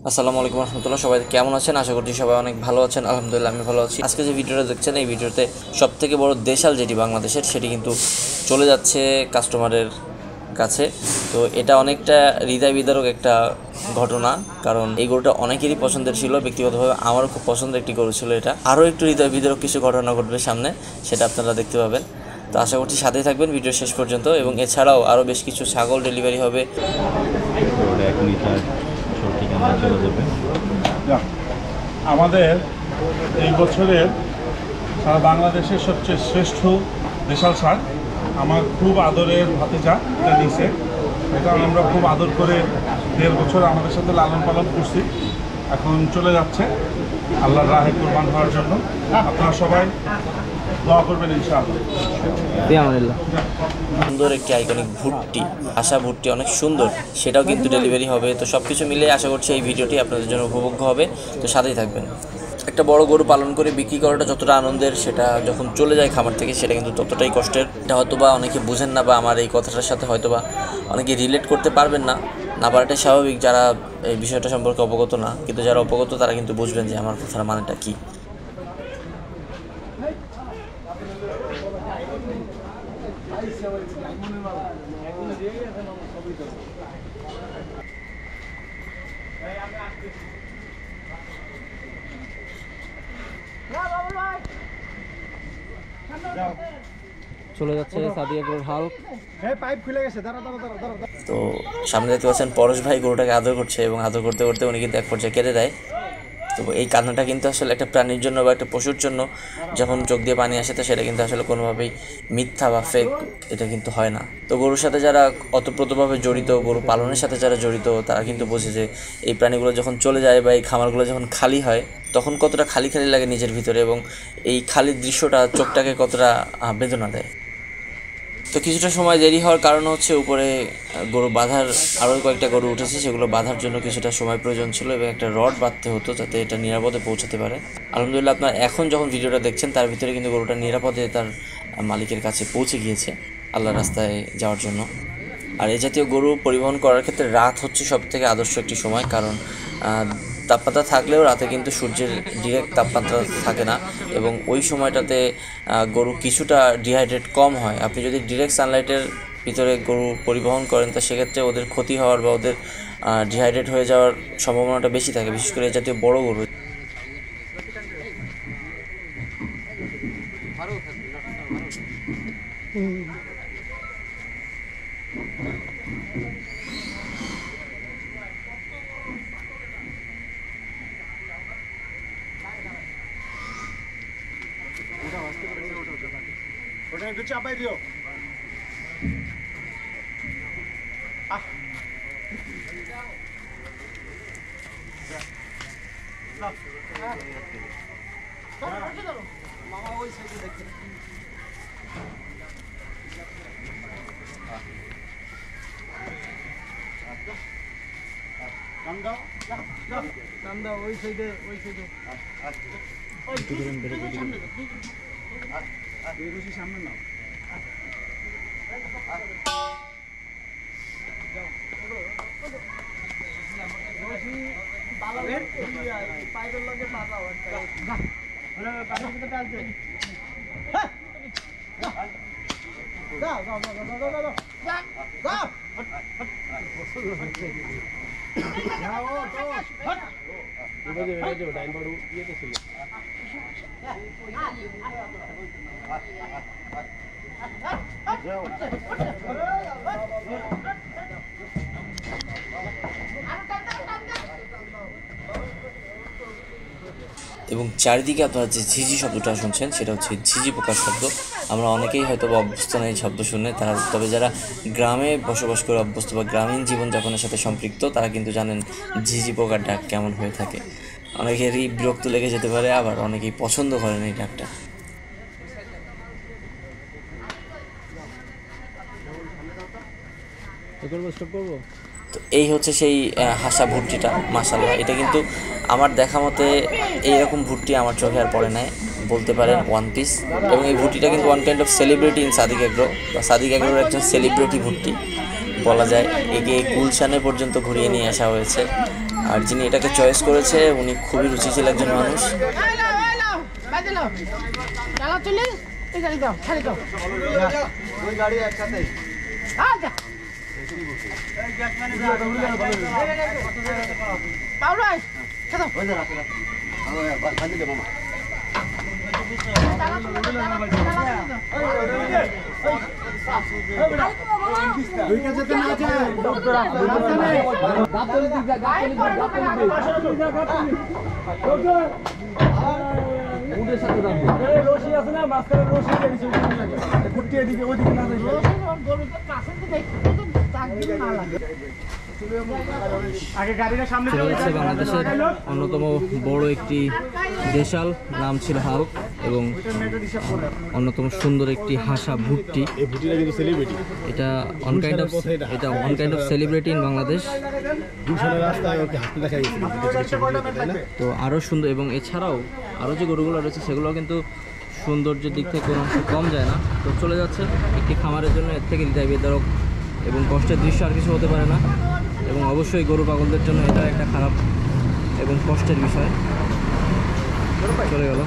আসসালামু আলাইকুম রহমতুল্লাহ। সবাই কেমন আছেন? আশা করছি সবাই অনেক ভালো আছেন। আলহামদুলিল্লাহ আমি ভালো আছি। আজকে যে ভিডিওটা দেখছেন এই ভিডিওতে সবথেকে বড় দেশাল যেটি বাংলাদেশের সেটি কিন্তু চলে যাচ্ছে কাস্টমারের কাছে। তো এটা অনেকটা হৃদয় বিদারক একটা ঘটনা, কারণ এই গরুটা অনেকেরই পছন্দের ছিল। ব্যক্তিগতভাবে আমারও খুব পছন্দের একটি গরু ছিল এটা। আরও একটু হৃদয় বিদারক কিছু ঘটনা ঘটবে সামনে, সেটা আপনারা দেখতে পাবেন। তো আশা করছি সাথেই থাকবেন ভিডিও শেষ পর্যন্ত। এবং এছাড়াও আরও বেশ কিছু ছাগল ডেলিভারি হবে। আমাদের এই বছরের সারা বাংলাদেশের সবচেয়ে শ্রেষ্ঠ দেশাল ষাঁড় আমার খুব আদরের ভাতিজা এটা নিছে। এটা আমরা খুব আদর করে 1.5 বছর আমাদের সাথে লালন পালন করছি। এখন চলে যাচ্ছে আল্লাহর রাহে কোরবান হওয়ার জন্য। আপনারা সবাই দোয়া করবেন ইনশাআল্লাহ। সুন্দর একটি আইকনিক ভুট্টি, আশা ভুট্টি অনেক সুন্দর, সেটাও কিন্তু ডেলিভারি হবে। তো সব কিছু মিলে আশা করছি এই ভিডিওটি আপনাদের জন্য উপভোগ্য হবে। তো সাথেই থাকবেন। একটা বড় গরু পালন করে বিক্রি করাটা যতটা আনন্দের, সেটা যখন চলে যায় খামার থেকে সেটা কিন্তু ততটাই কষ্টের। এটা হয়তোবা অনেকে বুঝেন না, বা আমার এই কথাটার সাথে হয়তোবা অনেকে রিলেট করতে পারবেন না, না পারাটাই স্বাভাবিক যারা এই বিষয়টা সম্পর্কে অবগত না। কিন্তু যারা অবগত তারা কিন্তু বুঝবেন যে আমার কথার মানেটা কী। চলে যাচ্ছে সাদিয়া গরুর হাল। পাইপ খুলে গেছে। তো সামনে দেখতে পাচ্ছেন পরশ ভাই গরুটাকে আদর করছে, এবং আদর করতে করতে উনি কিন্তু এক পর্যায়ে কেটে দেয়। তো এই কান্নাটা কিন্তু আসলে একটা প্রাণীর জন্য বা একটা পশুর জন্য যখন চোখ দিয়ে পানি আসে, তো সেটা কিন্তু আসলে কোনোভাবেই মিথ্যা বা ফেক এটা কিন্তু হয় না। তো গরুর সাথে যারা অতপ্রতভাবে জড়িত, গরু পালনের সাথে যারা জড়িত, তারা কিন্তু বোঝে যে এই প্রাণীগুলো যখন চলে যায় বা এই খামারগুলো যখন খালি হয় তখন কতটা খালি খালি লাগে নিজের ভিতরে, এবং এই খালির দৃশ্যটা চোখটাকে কতটা বেদনা দেয়। তো কিছুটা সময় দেরি হওয়ার কারণ হচ্ছে উপরে গরু বাঁধার আরও কয়েকটা গরু উঠেছে, সেগুলো বাঁধার জন্য কিছুটা সময় প্রয়োজন ছিল, এবং একটা রড বাঁধতে হতো যাতে এটা নিরাপদে পৌঁছাতে পারে। আলহামদুলিল্লাহ আপনার এখন যখন ভিডিওটা দেখছেন তার ভিতরে কিন্তু গরুটা নিরাপদে তার মালিকের কাছে পৌঁছে গিয়েছে আল্লাহর রাস্তায় যাওয়ার জন্য। আর এই জাতীয় গরু পরিবহন করার ক্ষেত্রে রাত হচ্ছে সবথেকে আদর্শ একটি সময়, কারণ তাপমাত্রা থাকলেও রাতে কিন্তু সূর্যের ডিরেক্ট তাপমাত্রা থাকে না, এবং ওই সময়টাতে গরু কিছুটা ডিহাইড্রেট কম হয়। আপনি যদি ডিরেক্ট সানলাইটের ভিতরে গরু পরিবহন করেন তা সেক্ষেত্রে ওদের ক্ষতি হওয়ার বা ওদের ডিহাইড্রেট হয়ে যাওয়ার সম্ভাবনাটা বেশি থাকে, বিশেষ করে এই জাতীয় বড় গরু। ওটা একটু চাপাই দিও। মামা ওই সাইডে দেখে কান্দা ওই সাইডে সামনে নাও। পাইপের লগে পাতা এবং চারিদিকে আপনারা যে ঝিঝি শব্দটা শুনছেন সেটা হচ্ছে ঝিঝি পোকার শব্দ। আমরা অনেকেই হয়তো অভ্যস্ত নেই শব্দ শুনে, তবে যারা গ্রামে বসবাস করে অভ্যস্ত বা গ্রামীণ জীবনযাপনের সাথে সম্পৃক্ত তারা কিন্তু জানেন ঝিঝি পোকার ডাক কেমন হয়ে থাকে। অনেকেরই বিরক্ত লেগে যেতে পারে, আবার অনেকেই পছন্দ করেন এই ডাকটা। তো এই হচ্ছে সেই হাসা ভুট্টিটা, মাশাআল্লাহ। এটা কিন্তু আমার দেখা মতে এইরকম ভুট্টি আমার চোখে আর পড়ে নাই, বলতে পারেন ওয়ান পিস। এবং এই ভুট্টিটা কিন্তু one kind of celebrity in Sadiq Agro, বা সাদিক এগ্রোর একজন সেলিব্রিটি ভুট্টি বলা যায়। একে গুলশানে পর্যন্ত ঘুরিয়ে নিয়ে আসা হয়েছে। আর যিনি এটাকে চয়েস করেছে উনি খুবই রুচিশীল একজন মানুষ। ওই গাড়ি একসাথে রশি আছে না মাঝখানে রশি কুটিয়ে দিকে ওইদিকে না চলে যাচ্ছে বাংলাদেশের অন্যতম বড় একটি দেশাল, নাম ছিল হাল্ক, এবং অন্যতম সুন্দর একটি হাসা ভুট্টি। এটা on kind of celebrity in Bangladesh. তো আরও সুন্দর, এবং এছাড়াও আরও যে গরুগুলো রয়েছে সেগুলো কিন্তু সৌন্দর্যের দিক থেকে কোনো অংশ কম যায় না। তো চলে যাচ্ছে একটি খামারের জন্য, এর থেকে হৃদয় বিদারক এবং কষ্টের দৃশ্য আর কিছু হতে পারে না। এবং অবশ্যই গরু পাগলদের জন্য এটা একটা খারাপ এবং কষ্টের বিষয়। চলে গেল।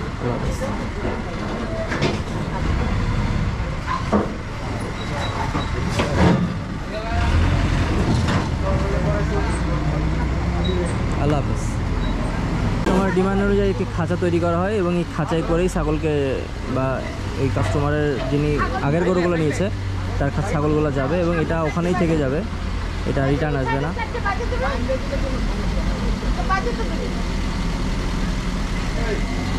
আল্লাহ হাফেজ। আমার ডিমান্ড অনুযায়ী একটি খাঁচা তৈরি করা হয় এবং এই খাঁচায় করেই ছাগলকে, বা এই কাস্টমারের যিনি আগের গরুগুলো নিয়েছে তার ছাগলগুলো যাবে এবং এটা ওখানেই থেকে যাবে, এটা রিটার্ন আসবে না।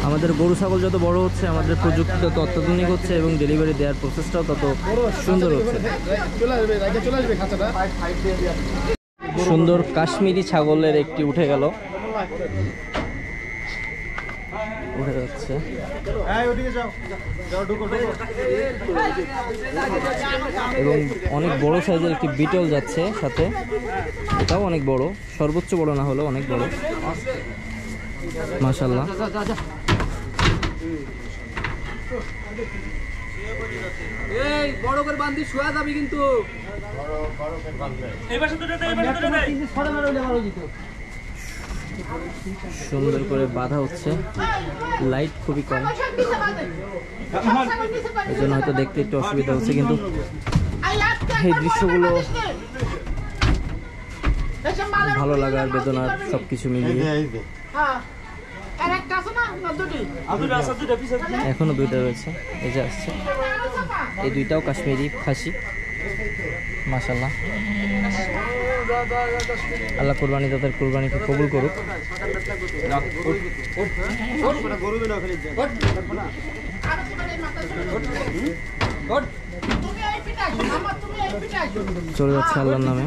আমাদের গরু ছাগল যত বড় হচ্ছে, আমাদের প্রযুক্তি তত অত্যাধুনিক হচ্ছে এবং ডেলিভারি দেওয়ার প্রসেসটাও তত সুন্দর হচ্ছে। সুন্দর কাশ্মীরি ছাগলের একটি উঠে গেল, উঠে যাচ্ছে। এবং অনেক বড় সাইজের একটি বিটল যাচ্ছে সাথে, এটাও অনেক বড়, সর্বোচ্চ বড় না হলেও অনেক বড়, মাশাআল্লাহ। এই বড় করে বাঁধি শোয়া যাবে কিন্তু। সুন্দর করে বাঁধা হচ্ছে, লাইট খুবই কম, এই জন্য হয়তো দেখতে একটু অসুবিধা হচ্ছে, কিন্তু এই দৃশ্যগুলো ভালো লাগার বেদনার সবকিছু মিলিয়ে। এখনো দুইটা রয়েছে, এই যে আসছে, এই দুইটাও কাশ্মীরি খাসি, মাশাআল্লাহ। আল্লাহ কুরবানি দাতার কুরবানিকে কবুল করুক। চলে যাচ্ছে আল্লাহর নামে,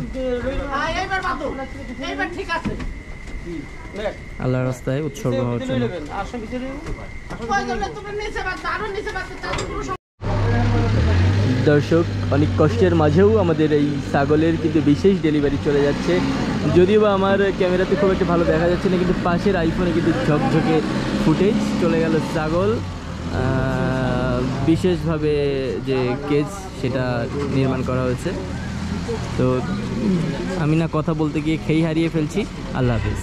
আল্লাহর রাস্তায় উৎসর্গ হওয়ার জন্য। দর্শক, অনেক কষ্টের মাঝেও আমাদের এই ছাগলের কিন্তু বিশেষ ডেলিভারি চলে যাচ্ছে। যদিও বা আমার ক্যামেরাতে খুব একটা ভালো দেখা যাচ্ছে না, কিন্তু পাশের আইফোনে কিন্তু ঝকঝকে ফুটেজ চলে গেল ছাগল। বিশেষভাবে যে কেজ সেটা নির্মাণ করা হয়েছে। তো আমি না কথা বলতে গিয়ে খেই হারিয়ে ফেলছি। আল্লাহ হাফেজ।